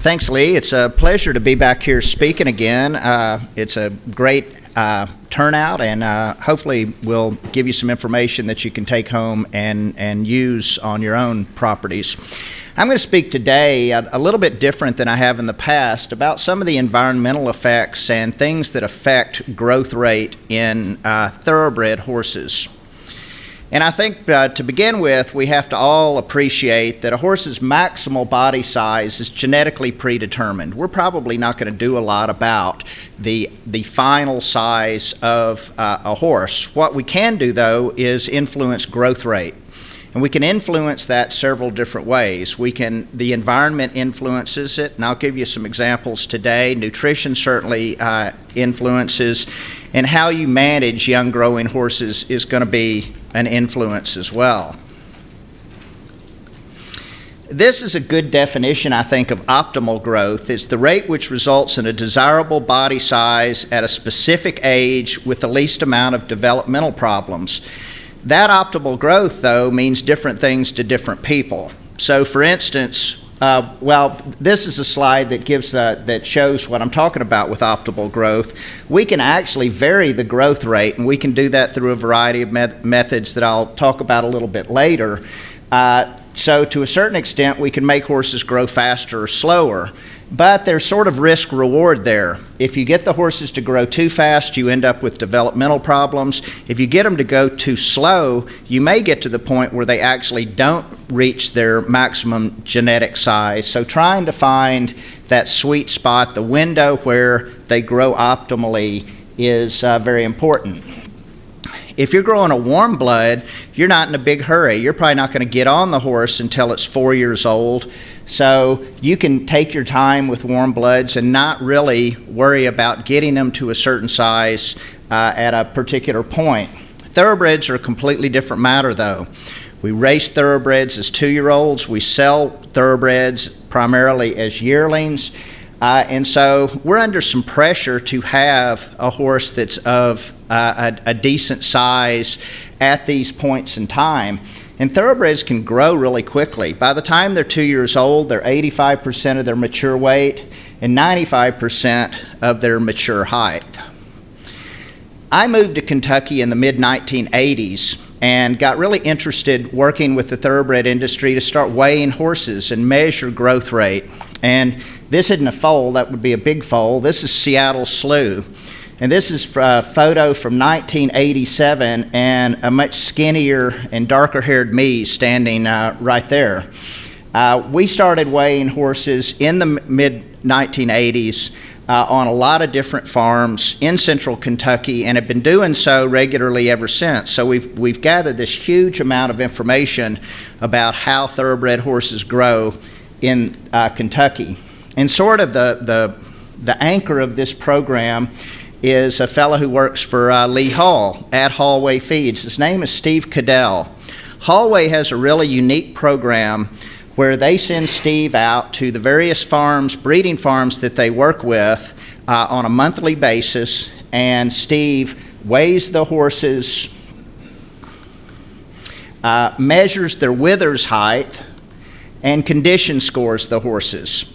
Thanks, Lee. It's a pleasure to be back here speaking again. It's a great turnout, and hopefully we'll give you some information that you can take home and use on your own properties. I'm going to speak today a little bit different than I have in the past about some of the environmental effects and things that affect growth rate in thoroughbred horses. And I think to begin with, we have to all appreciate that a horse's maximal body size is genetically predetermined. We're probably not going to do a lot about the final size of a horse. What we can do, though, is influence growth rate. And we can influence that several different ways. The environment influences it, and I'll give you some examples today. Nutrition certainly influences, and how you manage young growing horses is going to be an influence as well. This is a good definition, I think, of optimal growth. It's the rate which results in a desirable body size at a specific age with the least amount of developmental problems. That optimal growth, though, means different things to different people. So, for instance, this is a slide that shows what I'm talking about with optimal growth. We can actually vary the growth rate, and we can do that through a variety of methods that I'll talk about a little bit later. So to a certain extent, we can make horses grow faster or slower, but there's sort of risk-reward there. If you get the horses to grow too fast, you end up with developmental problems. If you get them to go too slow, you may get to the point where they actually don't reach their maximum genetic size. So trying to find that sweet spot, the window where they grow optimally, is very important. If you're growing a warm blood, you're not in a big hurry. You're probably not going to get on the horse until it's 4 years old. So you can take your time with warm bloods and not really worry about getting them to a certain size at a particular point. Thoroughbreds are a completely different matter, though. We race thoroughbreds as 2-year-olds. We sell thoroughbreds primarily as yearlings. And so we're under some pressure to have a horse that's of a decent size at these points in time. And thoroughbreds can grow really quickly. By the time they're 2 years old, they're 85% of their mature weight and 95% of their mature height. I moved to Kentucky in the mid-1980s and got really interested working with the thoroughbred industry to start weighing horses and measure growth rate. And this isn't a foal, that would be a big foal. This is Seattle Slew. And this is a photo from 1987 and a much skinnier and darker haired me standing right there. We started weighing horses in the mid-1980s on a lot of different farms in central Kentucky and have been doing so regularly ever since. So we've gathered this huge amount of information about how thoroughbred horses grow in Kentucky. And sort of the anchor of this program is a fellow who works for Lee Hall at Hallway Feeds. His name is Steve Cadell. Hallway has a really unique program where they send Steve out to the various farms, breeding farms that they work with on a monthly basis, and Steve weighs the horses, measures their withers height, and condition scores the horses.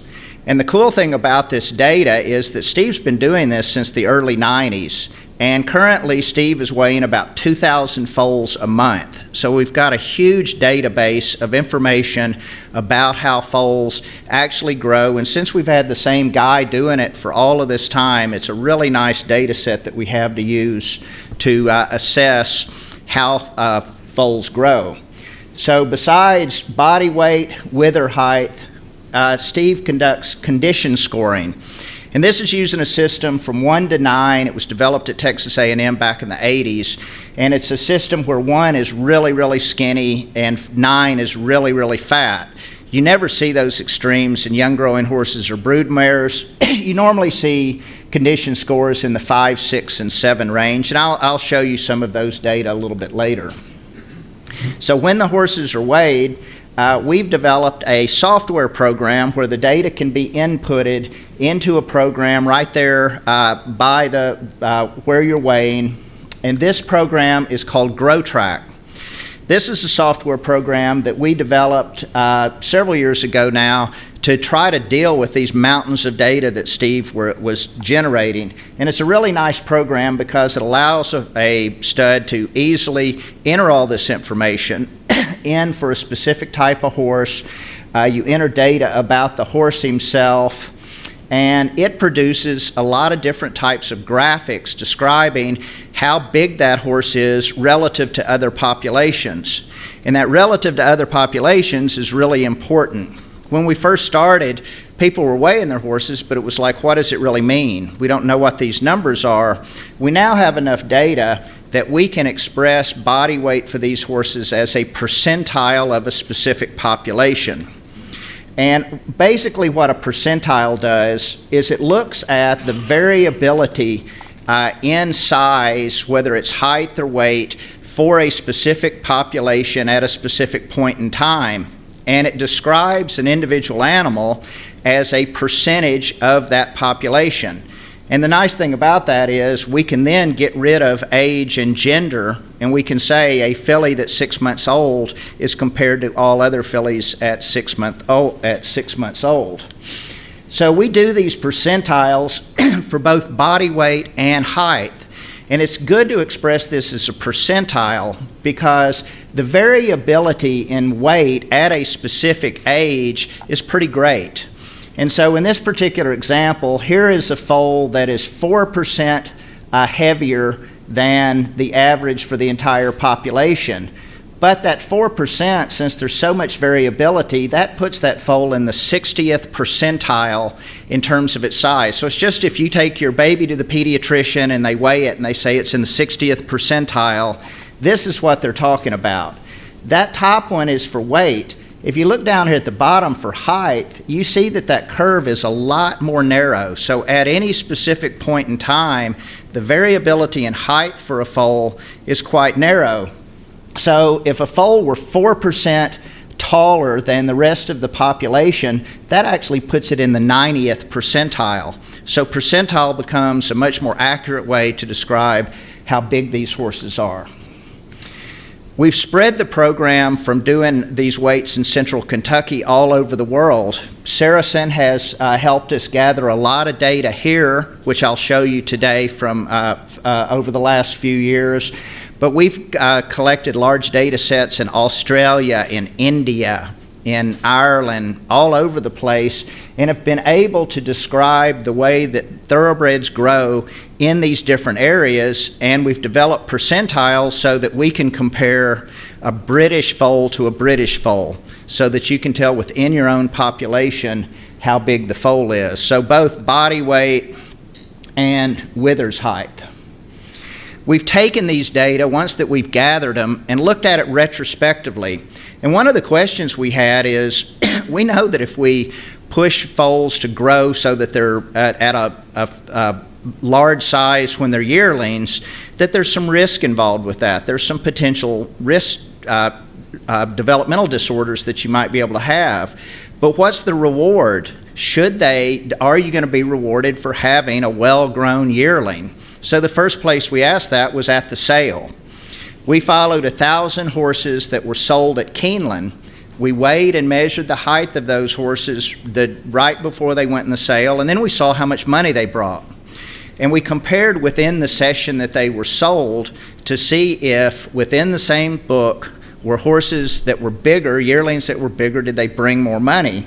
And the cool thing about this data is that Steve's been doing this since the early 90s. And currently, Steve is weighing about 2,000 foals a month. So we've got a huge database of information about how foals actually grow. And since we've had the same guy doing it for all of this time, it's a really nice data set that we have to use to assess how foals grow. So besides body weight, wither height, Steve conducts condition scoring. And this is using a system from 1 to 9. It was developed at Texas A&M back in the 80s. And it's a system where 1 is really, really skinny and 9 is really, really fat. You never see those extremes in young growing horses or brood mares. You normally see condition scores in the 5, 6, and 7 range. And I'll show you some of those data a little bit later. So when the horses are weighed, we've developed a software program where the data can be inputted into a program right there by where you're weighing. And this program is called GrowTrack. This is a software program that we developed several years ago now to to try to deal with these mountains of data that Steve was generating. And it's a really nice program because it allows a stud to easily enter all this information in for a specific type of horse. You enter data about the horse himself, and it produces a lot of different types of graphics describing how big that horse is relative to other populations. And that relative to other populations is really important. When we first started, people were weighing their horses, but it was like, what does it really mean? We don't know what these numbers are. We now have enough data that we can express body weight for these horses as a percentile of a specific population. And basically what a percentile does is it looks at the variability in size, whether it's height or weight, for a specific population at a specific point in time. And it describes an individual animal as a percentage of that population. And the nice thing about that is we can then get rid of age and gender, and we can say a filly that's 6 months old is compared to all other fillies at 6 months old. So we do these percentiles for both body weight and height. And it's good to express this as a percentile because the variability in weight at a specific age is pretty great. And so in this particular example, here is a foal that is 4% heavier than the average for the entire population. But that 4%, since there's so much variability, that puts that foal in the 60th percentile in terms of its size. So it's just if you take your baby to the pediatrician and they weigh it and they say it's in the 60th percentile, this is what they're talking about. That top one is for weight. If you look down here at the bottom for height, you see that that curve is a lot more narrow. So at any specific point in time, the variability in height for a foal is quite narrow. So if a foal were 4% taller than the rest of the population, that actually puts it in the 90th percentile. So percentile becomes a much more accurate way to describe how big these horses are. We've spread the program from doing these weights in central Kentucky all over the world. Saracen has helped us gather a lot of data here, which I'll show you today from over the last few years. But we've collected large data sets in Australia, in India, in Ireland, all over the place, and have been able to describe the way that thoroughbreds grow in these different areas. And we've developed percentiles so that we can compare a British foal to a British foal, so that you can tell within your own population how big the foal is. So both body weight and withers height. We've taken these data, once that we've gathered them, and looked at it retrospectively. And one of the questions we had is, we know that if we push foals to grow so that they're at a large size when they're yearlings, that there's some risk involved with that. There's some potential risk, developmental disorders that you might be able to have. But what's the reward? Are you going to be rewarded for having a well-grown yearling? So the first place we asked that was at the sale. We followed 1,000 horses that were sold at Keeneland. We weighed and measured the height of those horses right before they went in the sale, and then we saw how much money they brought. And we compared within the session that they were sold to see if within the same book were horses that were bigger, yearlings that were bigger, did they bring more money?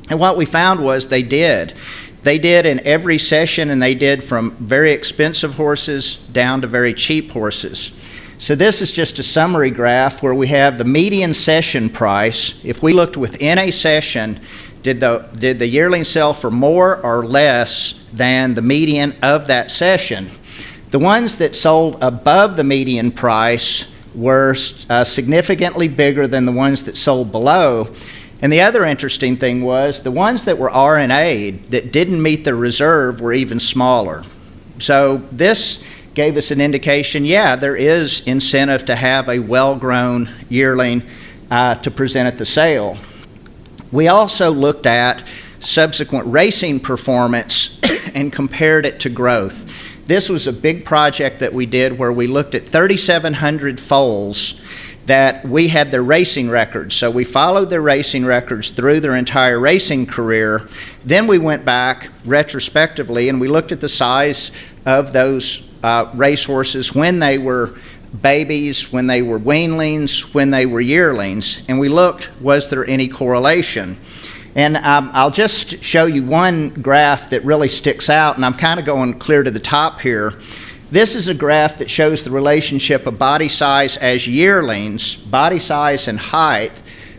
And what we found was they did. They did in every session, and they did from very expensive horses down to very cheap horses. So this is just a summary graph where we have the median session price. If we looked within a session, did the yearling sell for more or less than the median of that session? The ones that sold above the median price were significantly bigger than the ones that sold below. And the other interesting thing was the ones that were RNA'd that didn't meet the reserve were even smaller. So this gave us an indication, yeah, there is incentive to have a well-grown yearling to present at the sale. We also looked at subsequent racing performance and compared it to growth. This was a big project that we did where we looked at 3,700 foals that we had their racing records. So we followed their racing records through their entire racing career. Then we went back retrospectively and we looked at the size of those racehorses when they were babies, when they were weanlings, when they were yearlings, and we looked, was there any correlation? And I'll just show you one graph that really sticks out, and I'm kind of going clear to the top here. This is a graph that shows the relationship of body size as yearlings, body size and height,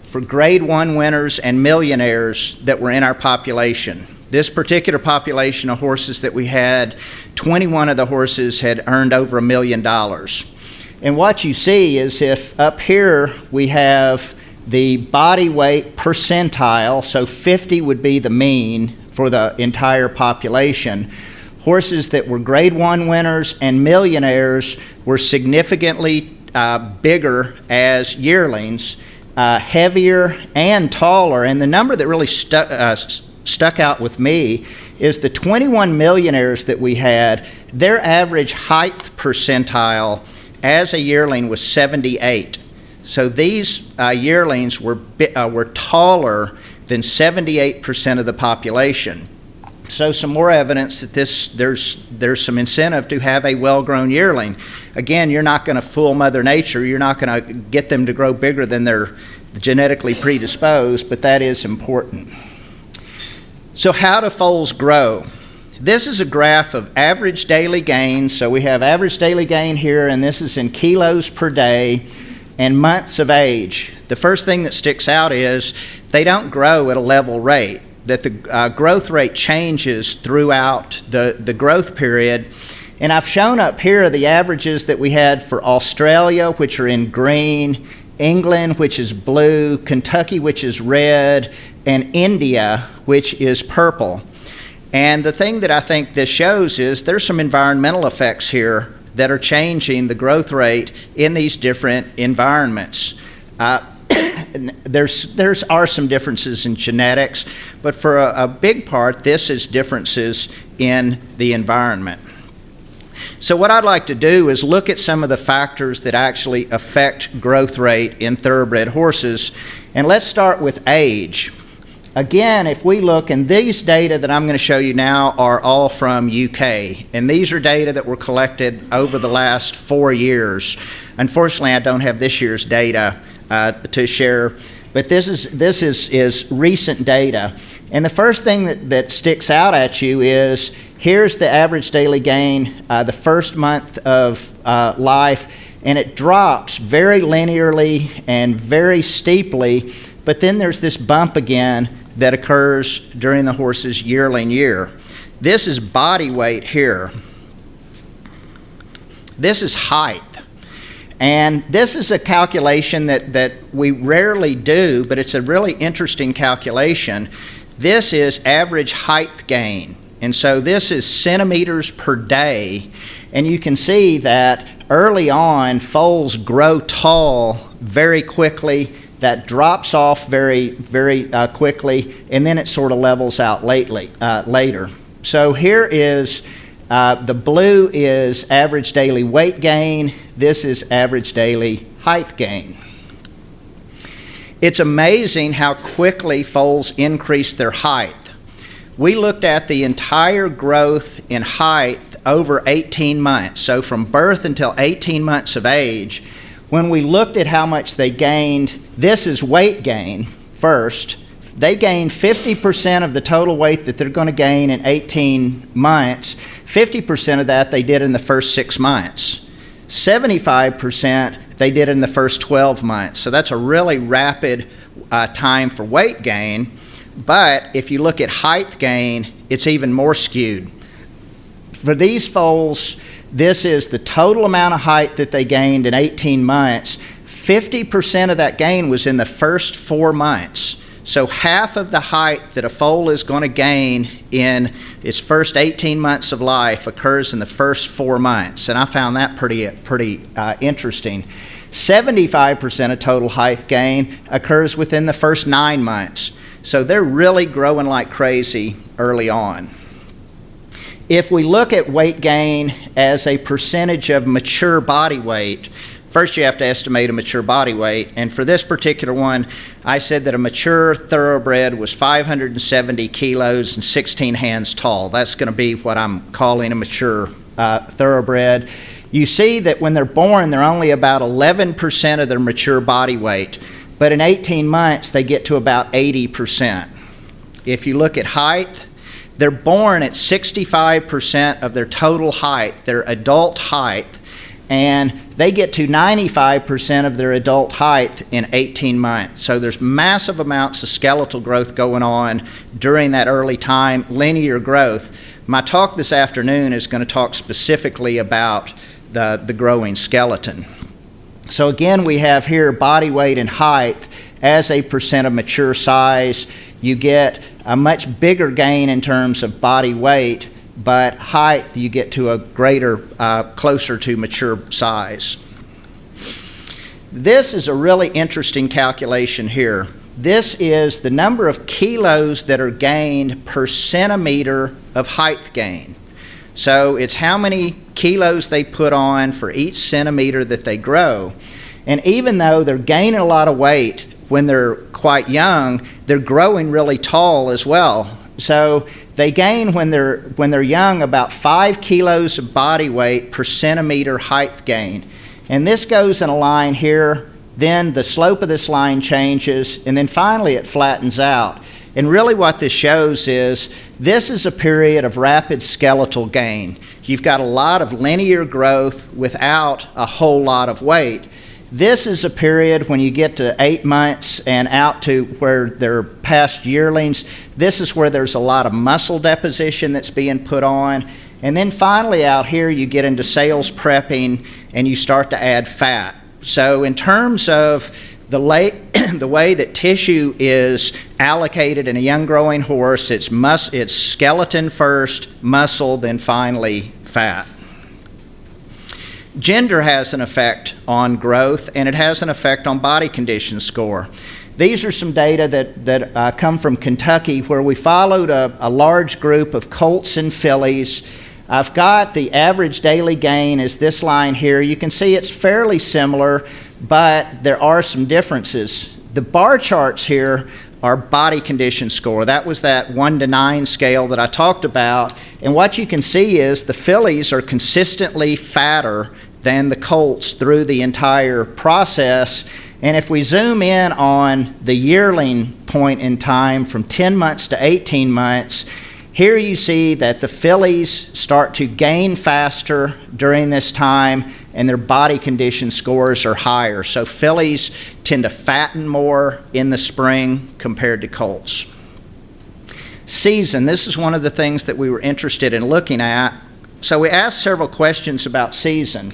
for grade 1 winners and millionaires that were in our population. This particular population of horses that we had, 21 of the horses had earned over $1 million. And what you see is if up here we have the body weight percentile, so 50 would be the mean for the entire population. Horses that were grade 1 winners and millionaires were significantly bigger as yearlings, heavier and taller. And the number that really stuck out with me is the 21 millionaires that we had, their average height percentile as a yearling was 78. So these yearlings were taller than 78% of the population. So some more evidence that there's some incentive to have a well-grown yearling. Again, you're not going to fool Mother Nature. You're not going to get them to grow bigger than they're genetically predisposed, but that is important. So how do foals grow? This is a graph of average daily gain. So we have average daily gain here, and this is in kilos per day and months of age. The first thing that sticks out is they don't grow at a level rate, that the growth rate changes throughout the growth period. And I've shown up here the averages that we had for Australia, which are in green, England, which is blue, Kentucky, which is red, and India, which is purple. And the thing that I think this shows is there's some environmental effects here that are changing the growth rate in these different environments. There are some differences in genetics, but for a big part, this is differences in the environment. So what I'd like to do is look at some of the factors that actually affect growth rate in thoroughbred horses, and let's start with age. Again, if we look, and these data that I'm going to show you now are all from UK, and these are data that were collected over the last 4 years. Unfortunately, I don't have this year's data to share, but this is recent data. And the first thing that sticks out at you is here's the average daily gain the first month of life, and it drops very linearly and very steeply, but then there's this bump again that occurs during the horse's yearling year. This is body weight here. This is height. And this is a calculation that we rarely do, but it's a really interesting calculation. This is average height gain. And so this is centimeters per day. And you can see that early on, foals grow tall very quickly. That drops off very, very quickly, and then it sort of levels out later. So here is, the blue is average daily weight gain. This is average daily height gain. It's amazing how quickly foals increase their height. We looked at the entire growth in height over 18 months, so from birth until 18 months of age. When we looked at how much they gained, this is weight gain first. They gained 50% of the total weight that they're going to gain in 18 months. 50% of that they did in the first 6 months. 75% they did in the first 12 months. So that's a really rapid time for weight gain. But if you look at height gain, it's even more skewed. For these foals, this is the total amount of height that they gained in 18 months. 50% of that gain was in the first 4 months. So half of the height that a foal is going to gain in its first 18 months of life occurs in the first 4 months. And I found that pretty interesting. 75% of total height gain occurs within the first 9 months. So they're really growing like crazy early on. If we look at weight gain as a percentage of mature body weight, First, you have to estimate a mature body weight, and for this particular one, I said that a mature thoroughbred was 570 kilos and 16 hands tall. That's going to be what I'm calling a mature thoroughbred. You see that when they're born, they're only about 11% of their mature body weight, but in 18 months, they get to about 80%. If you look at height, they're born at 65% of their total height, their adult height, and they get to 95% of their adult height in 18 months. So there's massive amounts of skeletal growth going on during that early time, linear growth. My talk this afternoon is going to talk specifically about the growing skeleton. So again, we have here body weight and height as a percent of mature size. You get a much bigger gain in terms of body weight, but height you get to a greater, closer to mature size. This is a really interesting calculation here. This is the number of kilos that are gained per centimeter of height gain. So it's how many kilos they put on for each centimeter that they grow. And even though they're gaining a lot of weight when they're quite young, they're growing really tall as well. So they gain when they're young about 5 kilos of body weight per centimeter height gain. And this goes in a line here, then the slope of this line changes, and then finally it flattens out. And really what this shows is this is a period of rapid skeletal gain. You've got a lot of linear growth without a whole lot of weight. This is a period when you get to 8 months and out to where they're past yearlings. This is where there's a lot of muscle deposition that's being put on. And then finally out here you get into sales prepping and you start to add fat. So in terms of the way that tissue is allocated in a young growing horse, it's skeleton first, muscle, then finally fat. Gender has an effect on growth, and it has an effect on body condition score. These are some data that come from Kentucky, where we followed a large group of colts and fillies. I've got the average daily gain is this line here. You can see it's fairly similar, but there are some differences. The bar charts here are body condition score. That was that 1 to 9 scale that I talked about. And what you can see is the fillies are consistently fatter than the colts through the entire process. And if we zoom in on the yearling point in time from 10 months to 18 months, here you see that the fillies start to gain faster during this time and their body condition scores are higher. So fillies tend to fatten more in the spring compared to colts. Season, this is one of the things that we were interested in looking at. So we asked several questions about season.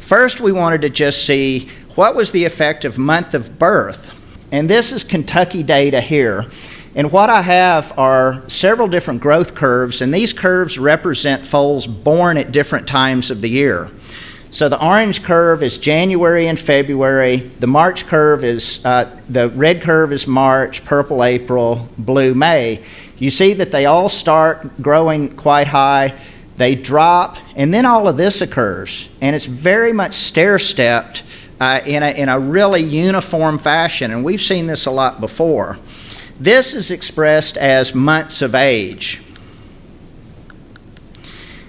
First, we wanted to just see what was the effect of month of birth. And this is Kentucky data here. And what I have are several different growth curves, and these curves represent foals born at different times of the year. So the orange curve is January and February. The March curve is, the red curve is March, purple April, blue May. You see that they all start growing quite high, they drop, and then all of this occurs. And it's very much stair-stepped in a really uniform fashion, and we've seen this a lot before. This is expressed as months of age.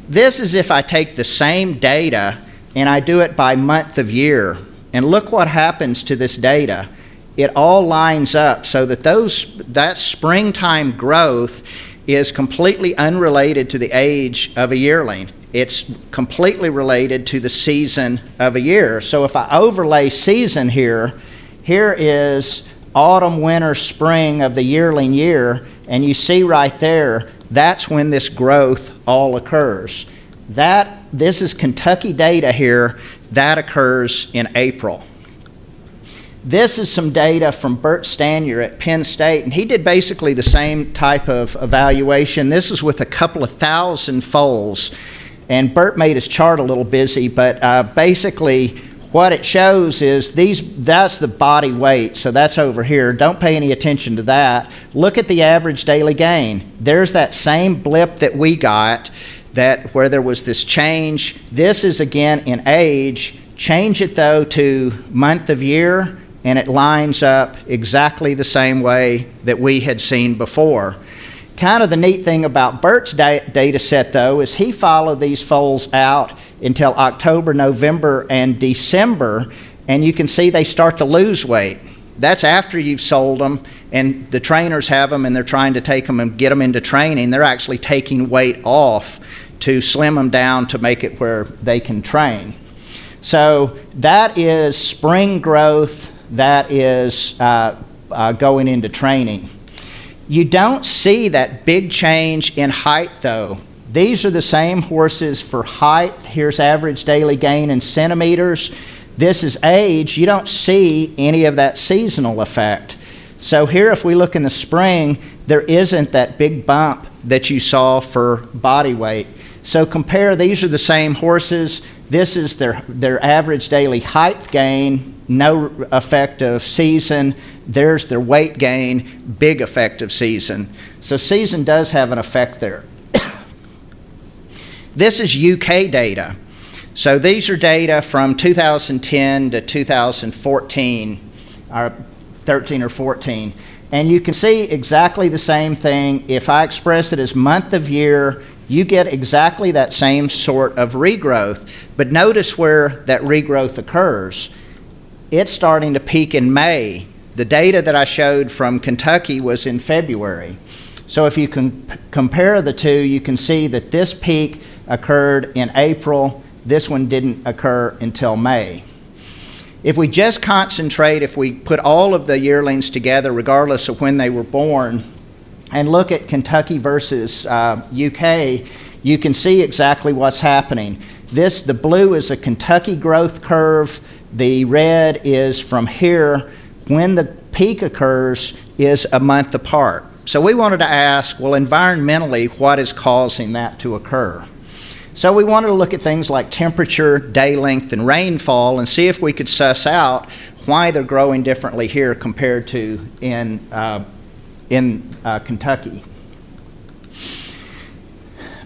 This is if I take the same data and I do it by month of year. And look what happens to this data. It all lines up so that that springtime growth is completely unrelated to the age of a yearling. It's completely related to the season of a year. So if I overlay season here, here is autumn, winter, spring of the yearling year, and you see right there, that's when this growth all occurs. This is Kentucky data here. That occurs in April. This is some data from Bert Stanier at Penn State, and he did basically the same type of evaluation. This is with a couple of thousand foals, and Bert made his chart a little busy, but basically what it shows is that's the body weight, so that's over here. Don't pay any attention to that. Look at the average daily gain. There's that same blip that we got, where there was this change. This is again in age, Change it though to month of year, and it lines up exactly the same way that we had seen before. Kind of the neat thing about Bert's data set though is he followed these foals out until October, November, and December, and you can see they start to lose weight. That's after you've sold them and the trainers have them and they're trying to take them and get them into training. They're actually taking weight off to slim them down to make it where they can train. So that is spring growth, that is going into training. You don't see that big change in height though. These are the same horses for height. Here's average daily gain in centimeters. This is age. You don't see any of that seasonal effect. So here if we look in the spring, there isn't that big bump that you saw for body weight. So compare, these are the same horses. This is their average daily height gain, no effect of season. There's their weight gain, big effect of season. So season does have an effect there. This is UK data. So these are data from 2010 to 2014, or 13 or 14. And you can see exactly the same thing. If I express it as month of year, you get exactly that same sort of regrowth. But notice where that regrowth occurs. It's starting to peak in May. The data that I showed from Kentucky was in February. So if you can compare the two, you can see that this peak occurred in April. This one didn't occur until May. If we just concentrate, if we put all of the yearlings together, regardless of when they were born, and look at Kentucky versus UK, you can see exactly what's happening. The blue is a Kentucky growth curve. The red is from here. When the peak occurs is a month apart. So we wanted to ask, well, environmentally, what is causing that to occur? So we wanted to look at things like temperature, day length, and rainfall and see if we could suss out why they're growing differently here compared to in Kentucky.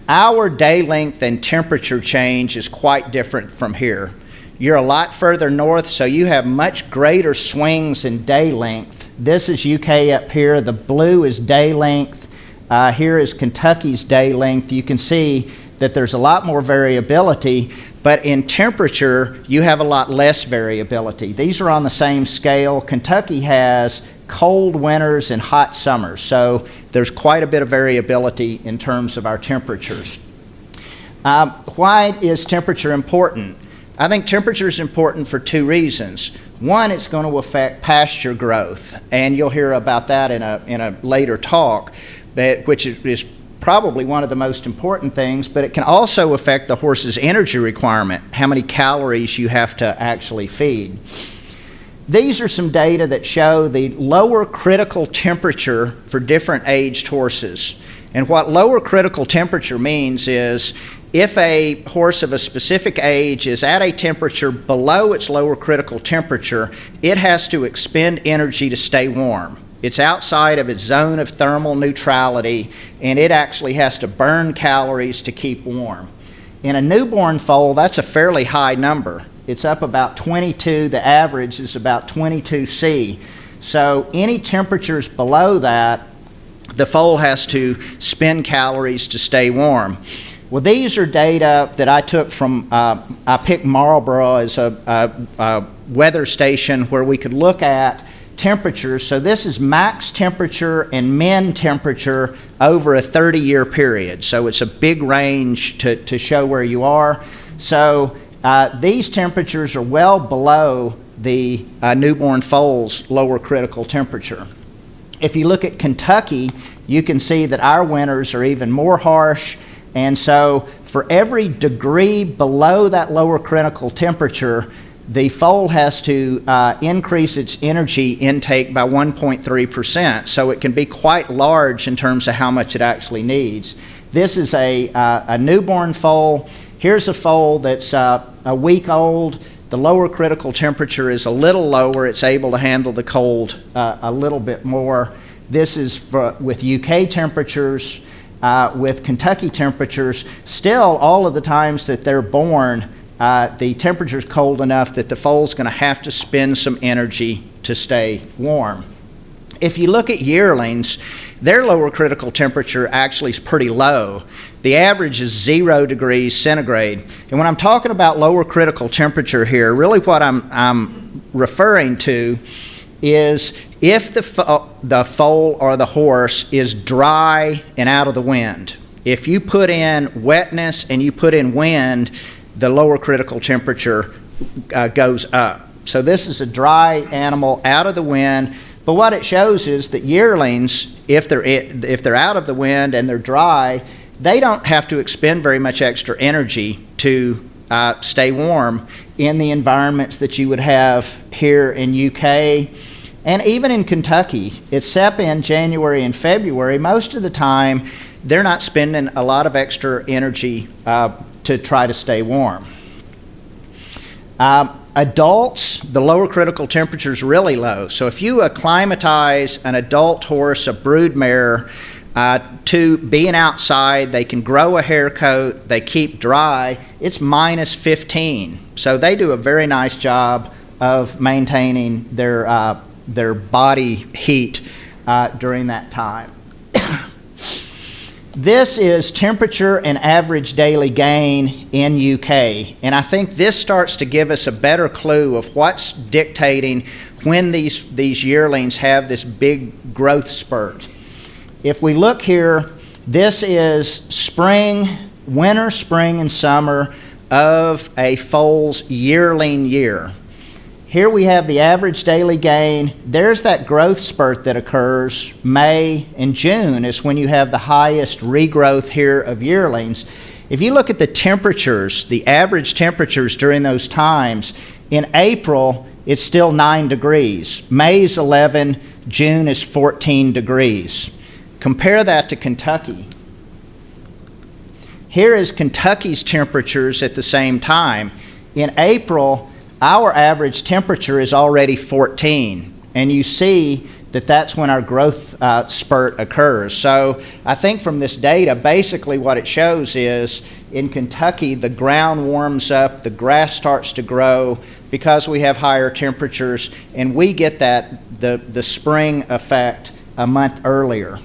Our day length and temperature change is quite different from here. You're a lot further north, so you have much greater swings in day length. This is UK up here. The blue is day length. Here is Kentucky's day length. You can see that there's a lot more variability, but in temperature, you have a lot less variability. These are on the same scale. Kentucky has cold winters and hot summers, so there's quite a bit of variability in terms of our temperatures. Why is temperature important? I think temperature is important for two reasons. One, it's going to affect pasture growth, and you'll hear about that in a later talk, which is probably one of the most important things, but it can also affect the horse's energy requirement, how many calories you have to actually feed. These are some data that show the lower critical temperature for different aged horses. And what lower critical temperature means is if a horse of a specific age is at a temperature below its lower critical temperature, it has to expend energy to stay warm. It's outside of its zone of thermal neutrality, and it actually has to burn calories to keep warm. In a newborn foal, that's a fairly high number. It's up about 22. The average is about 22 C. So any temperatures below that, the foal has to spend calories to stay warm. Well, these are data that I took from, I picked Marlborough as a weather station where we could look at temperatures. So this is max temperature and min temperature over a 30-year period. So it's a big range to show where you are. So these temperatures are well below the newborn foal's lower critical temperature. If you look at Kentucky, you can see that our winters are even more harsh, and so for every degree below that lower critical temperature, the foal has to increase its energy intake by 1.3%, so it can be quite large in terms of how much it actually needs. This is a newborn foal. Here's a foal that's a week old. The lower critical temperature is a little lower. It's able to handle the cold a little bit more. This is with UK temperatures, with Kentucky temperatures. Still, all of the times that they're born, the temperature is cold enough that the foal's going to have to spend some energy to stay warm. If you look at yearlings, their lower critical temperature actually is pretty low. The average is 0 degrees centigrade. And when I'm talking about lower critical temperature here, really what I'm referring to is if the foal or the horse is dry and out of the wind. If you put in wetness and you put in wind, the lower critical temperature goes up. So this is a dry animal out of the wind. But what it shows is that yearlings, if they're out of the wind and they're dry, they don't have to expend very much extra energy to stay warm in the environments that you would have here in UK and even in Kentucky. Except in January and February, most of the time they're not spending a lot of extra energy to try to stay warm. Adults, the lower critical temperature is really low. So if you acclimatize an adult horse, a brood mare, to being outside, they can grow a hair coat, they keep dry, it's minus 15. So they do a very nice job of maintaining their body heat during that time. This is temperature and average daily gain in UK, and I think this starts to give us a better clue of what's dictating when these yearlings have this big growth spurt. If we look here, this is spring, winter, spring, and summer of a foal's yearling year. Here we have the average daily gain. There's that growth spurt that occurs. May and June is when you have the highest regrowth here of yearlings. If you look at the temperatures, the average temperatures during those times, in April it's still 9 degrees. May is 11, June is 14 degrees. Compare that to Kentucky. Here is Kentucky's temperatures at the same time. In April, our average temperature is already 14, and you see that that's when our growth spurt occurs. So I think from this data, basically what it shows is in Kentucky, the ground warms up, the grass starts to grow because we have higher temperatures, and we get the spring effect a month earlier.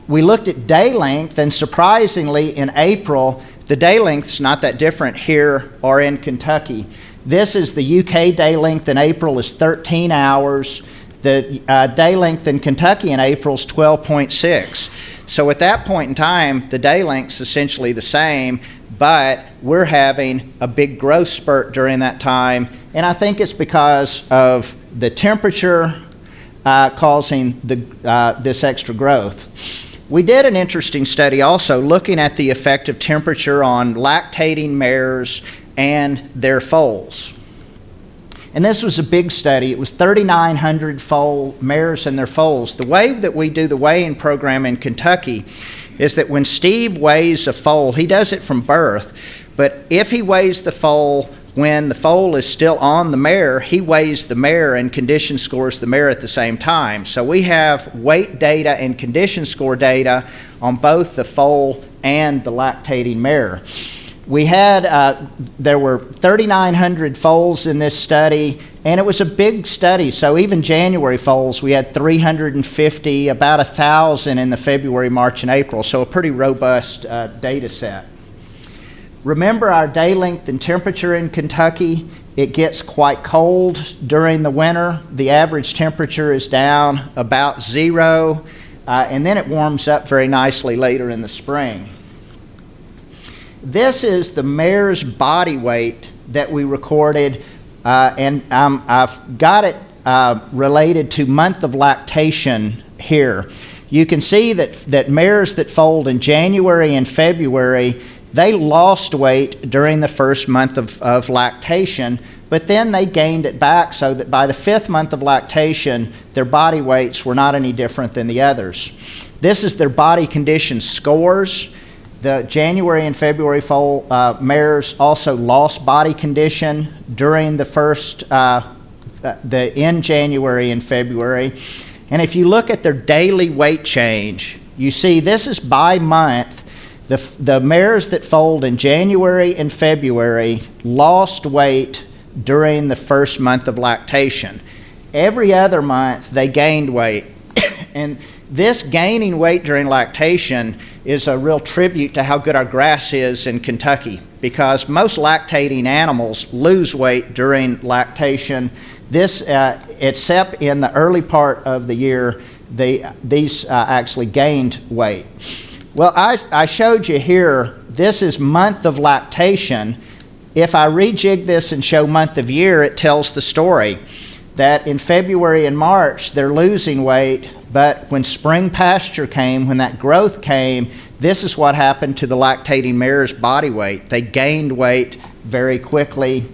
We looked at day length, and surprisingly in April, the day length's not that different here or in Kentucky. This is the UK day length in April is 13 hours. The day length in Kentucky in April is 12.6. So at that point in time, the day length's essentially the same, but we're having a big growth spurt during that time. And I think it's because of the temperature causing this extra growth. We did an interesting study also looking at the effect of temperature on lactating mares and their foals. And this was a big study. It was 3,900 foal mares and their foals. The way that we do the weighing program in Kentucky is that when Steve weighs a foal, he does it from birth, but if he weighs the foal when the foal is still on the mare, he weighs the mare and condition scores the mare at the same time. So we have weight data and condition score data on both the foal and the lactating mare. We had, there were 3,900 foals in this study, and it was a big study. So even January foals, we had 350, about 1,000 in the February, March, and April. So a pretty robust data set. Remember our day length and temperature in Kentucky. It gets quite cold during the winter. The average temperature is down about 0, and then it warms up very nicely later in the spring. This is the mare's body weight that we recorded, and I've got it related to month of lactation here. You can see that mares that foaled in January and February, they lost weight during the first month of lactation, but then they gained it back so that by the 5th month of lactation, their body weights were not any different than the others. This is their body condition scores. The January and February foal mares also lost body condition during the first, in January and February. And if you look at their daily weight change, you see this is by month. The mares that foaled in January and February lost weight during the first month of lactation. Every other month, they gained weight. And this gaining weight during lactation is a real tribute to how good our grass is in Kentucky, because most lactating animals lose weight during lactation. This, except in the early part of the year, these actually gained weight. Well, I showed you here, this is month of lactation. If I rejig this and show month of year, it tells the story that in February and March, they're losing weight, but when spring pasture came, when that growth came, this is what happened to the lactating mare's body weight. They gained weight very quickly.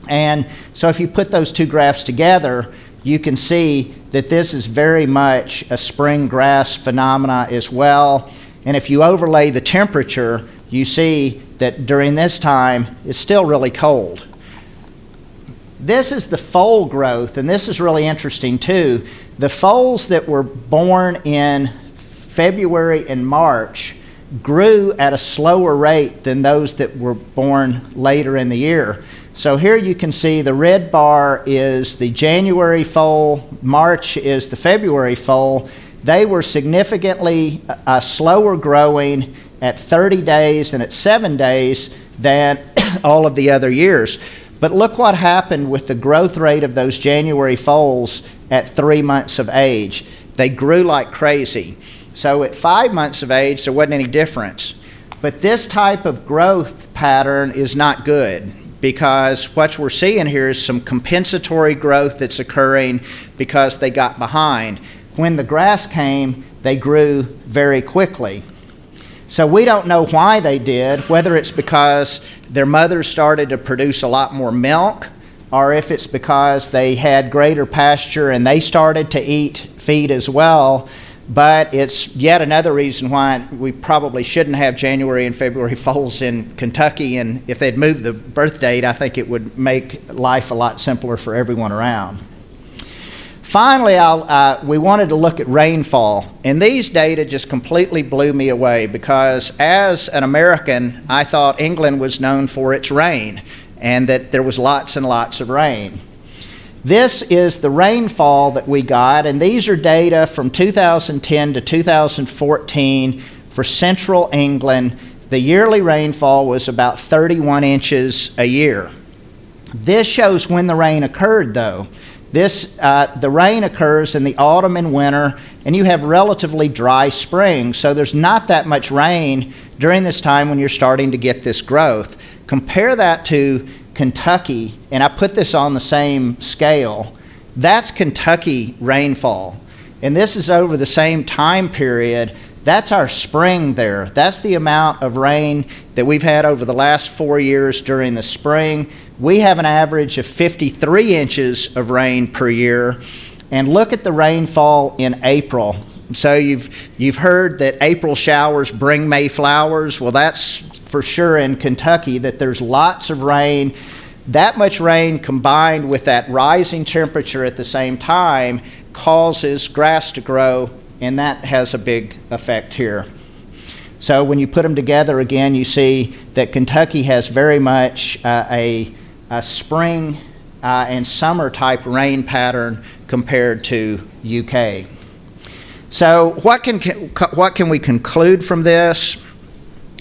And so if you put those two graphs together, you can see that this is very much a spring grass phenomena as well. And if you overlay the temperature, you see that during this time, it's still really cold. This is the foal growth, and this is really interesting too. The foals that were born in February and March grew at a slower rate than those that were born later in the year. So here you can see the red bar is the January foal, March is the February foal. They were significantly slower growing at 30 days and at 7 days than all of the other years. But look what happened with the growth rate of those January foals at 3 months of age. They grew like crazy. So at 5 months of age, there wasn't any difference. But this type of growth pattern is not good, because what we're seeing here is some compensatory growth that's occurring because they got behind. When the grass came, they grew very quickly. So we don't know why they did, whether it's because their mothers started to produce a lot more milk, or if it's because they had greater pasture and they started to feed as well. But it's yet another reason why we probably shouldn't have January and February foals in Kentucky. And if they'd moved the birth date, I think it would make life a lot simpler for everyone around. Finally, we wanted to look at rainfall. And these data just completely blew me away, because as an American, I thought England was known for its rain and that there was lots and lots of rain. This is the rainfall that we got, and these are data from 2010 to 2014 for central England. The yearly rainfall was about 31 inches a year. This shows when the rain occurred, though. The rain occurs in the autumn and winter, and you have relatively dry springs, so there's not that much rain during this time when you're starting to get this growth. Compare that to Kentucky, and I put this on the same scale. That's Kentucky rainfall, and this is over the same time period. That's our spring there. That's the amount of rain that we've had over the last 4 years during the spring. We have an average of 53 inches of rain per year. And look at the rainfall in April. So you've heard that April showers bring May flowers. Well, that's for sure in Kentucky, that there's lots of rain. That much rain combined with that rising temperature at the same time causes grass to grow, and that has a big effect here. So when you put them together again, you see that Kentucky has very much a spring and summer type rain pattern compared to UK. So what can we conclude from this?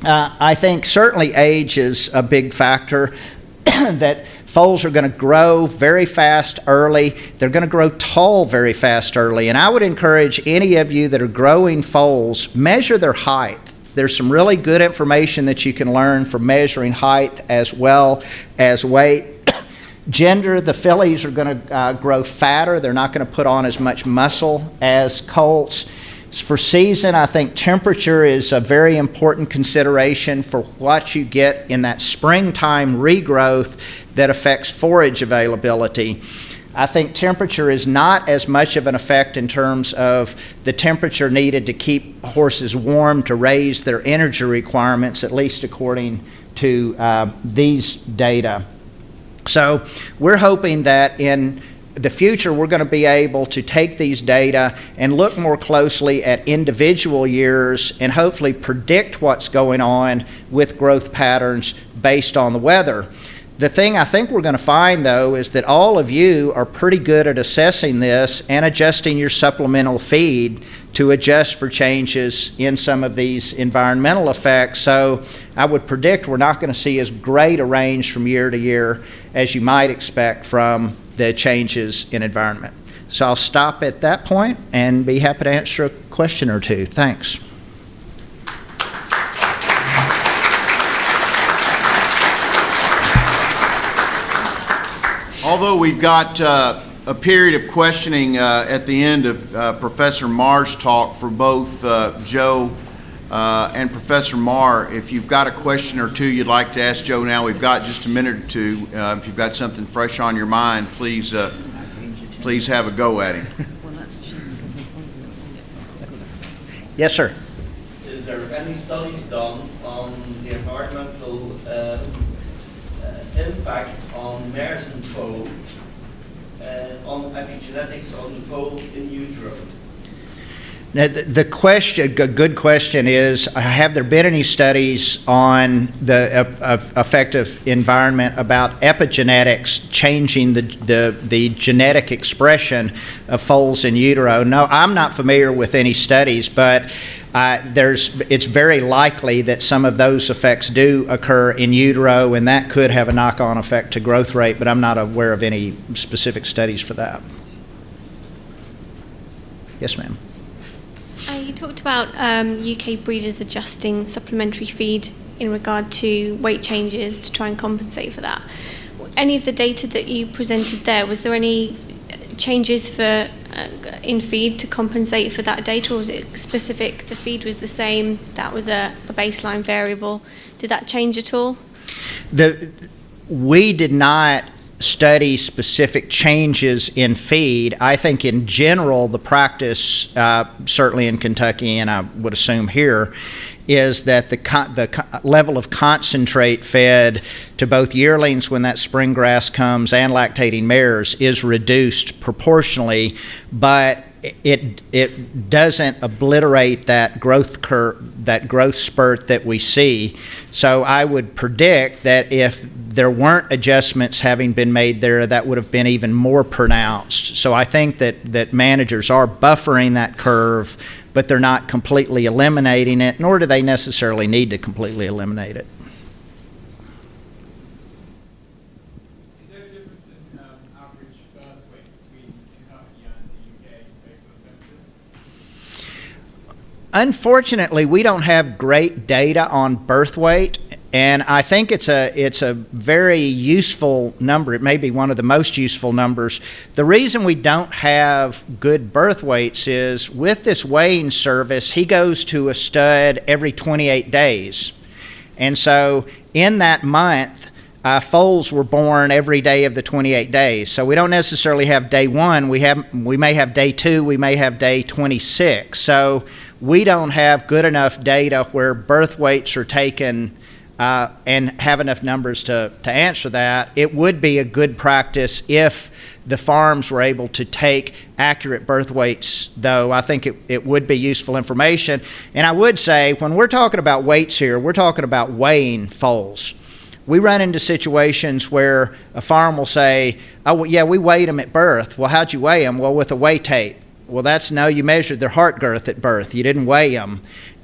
I think certainly age is a big factor. That foals are going to grow very fast early. They're going to grow tall very fast early. And I would encourage any of you that are growing foals, measure their height. There's some really good information that you can learn from measuring height as well as weight. Gender, the fillies are going to grow fatter. They're not going to put on as much muscle as colts. For season, I think temperature is a very important consideration for what you get in that springtime regrowth that affects forage availability. I think temperature is not as much of an effect in terms of the temperature needed to keep horses warm to raise their energy requirements, at least according to these data. So we're hoping that in the future, we're going to be able to take these data and look more closely at individual years and hopefully predict what's going on with growth patterns based on the weather. The thing I think we're going to find, though, is that all of you are pretty good at assessing this and adjusting your supplemental feed to adjust for changes in some of these environmental effects. So I would predict we're not going to see as great a range from year to year as you might expect from the changes in environment. So I'll stop at that point and be happy to answer a question or two. Thanks. Although we've got a period of questioning at the end of Professor Mare's talk for both Joe and Professor Mare, if you've got a question or two you'd like to ask Joe now, we've got just a minute or two. If you've got something fresh on your mind, please have a go at him. Yes, sir. Is there any studies done on the environmental impact on mares and foal, on epigenetics on the foal in utero? Now, the question, a good question is, have there been any studies on the effect of environment about epigenetics changing the genetic expression of foals in utero? No, I'm not familiar with any studies, but it's very likely that some of those effects do occur in utero, and that could have a knock-on effect to growth rate, but I'm not aware of any specific studies for that. Yes, ma'am. You talked about UK breeders adjusting supplementary feed in regard to weight changes to try and compensate for that. Any of the data that you presented there, was there any changes for in feed to compensate for that data, or was it specific, the feed was the same, that was a baseline variable? Did that change at all? We did not study specific changes in feed. I think in general the practice, certainly in Kentucky and I would assume here, is that the level of concentrate fed to both yearlings when that spring grass comes and lactating mares is reduced proportionally, but it doesn't obliterate that growth curve, that growth spurt that we see. So I would predict that if there weren't adjustments having been made there, that would have been even more pronounced. So I think that managers are buffering that curve, but they're not completely eliminating it, nor do they necessarily need to completely eliminate it. Is there a difference in average birth weight between Kentucky and the UK based on temperature? Unfortunately, we don't have great data on birth weight, and I think it's a very useful number. It may be one of the most useful numbers. The reason we don't have good birth weights is with this weighing service, he goes to a stud every 28 days. And so in that month, foals were born every day of the 28 days. So we don't necessarily have day one. We may have day two. We may have day 26. So we don't have good enough data where birth weights are taken and have enough numbers to answer that. It would be a good practice if the farms were able to take accurate birth weights, though. I think it would be useful information. And I would say, when we're talking about weights here, we're talking about weighing foals. We run into situations where a farm will say, oh, well, yeah, we weighed them at birth. Well, how'd you weigh them? Well, with a weigh tape. Well, no, you measured their heart girth at birth. You didn't weigh them.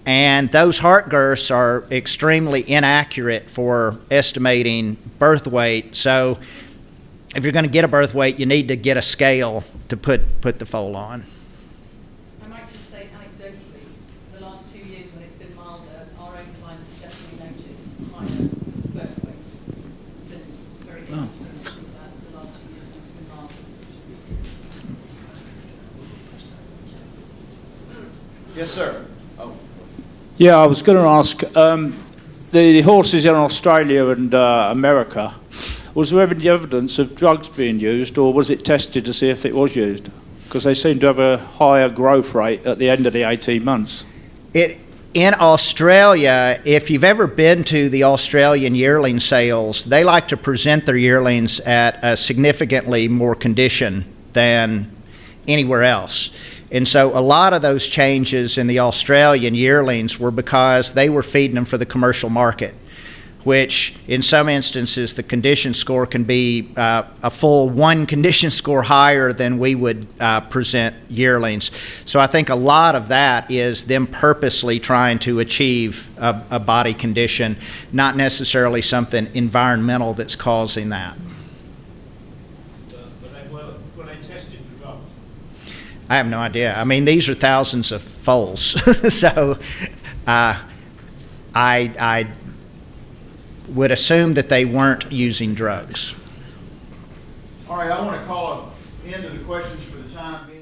And those heart girths are extremely inaccurate for estimating birth weight. So if you're going to get a birth weight, you need to get a scale to put the foal on. I might just say anecdotally, the last 2 years when it's been milder, our own clients have definitely noticed higher birth weights. It's been very interesting to see that the last 2 years when it's been milder. Yes, sir. Yeah, I was going to ask, the horses in Australia and America, was there any evidence of drugs being used, or was it tested to see if it was used? Because they seem to have a higher growth rate at the end of the 18 months. In Australia, if you've ever been to the Australian yearling sales, they like to present their yearlings at a significantly more condition than anywhere else. And so a lot of those changes in the Australian yearlings were because they were feeding them for the commercial market, which in some instances the condition score can be a full 1 condition score higher than we would present yearlings. So I think a lot of that is them purposely trying to achieve a body condition, not necessarily something environmental that's causing that. Were they tested for drugs? I have no idea. I mean, these are thousands of foals, so I would assume that they weren't using drugs. All right, I want to call an end to the questions for the time being.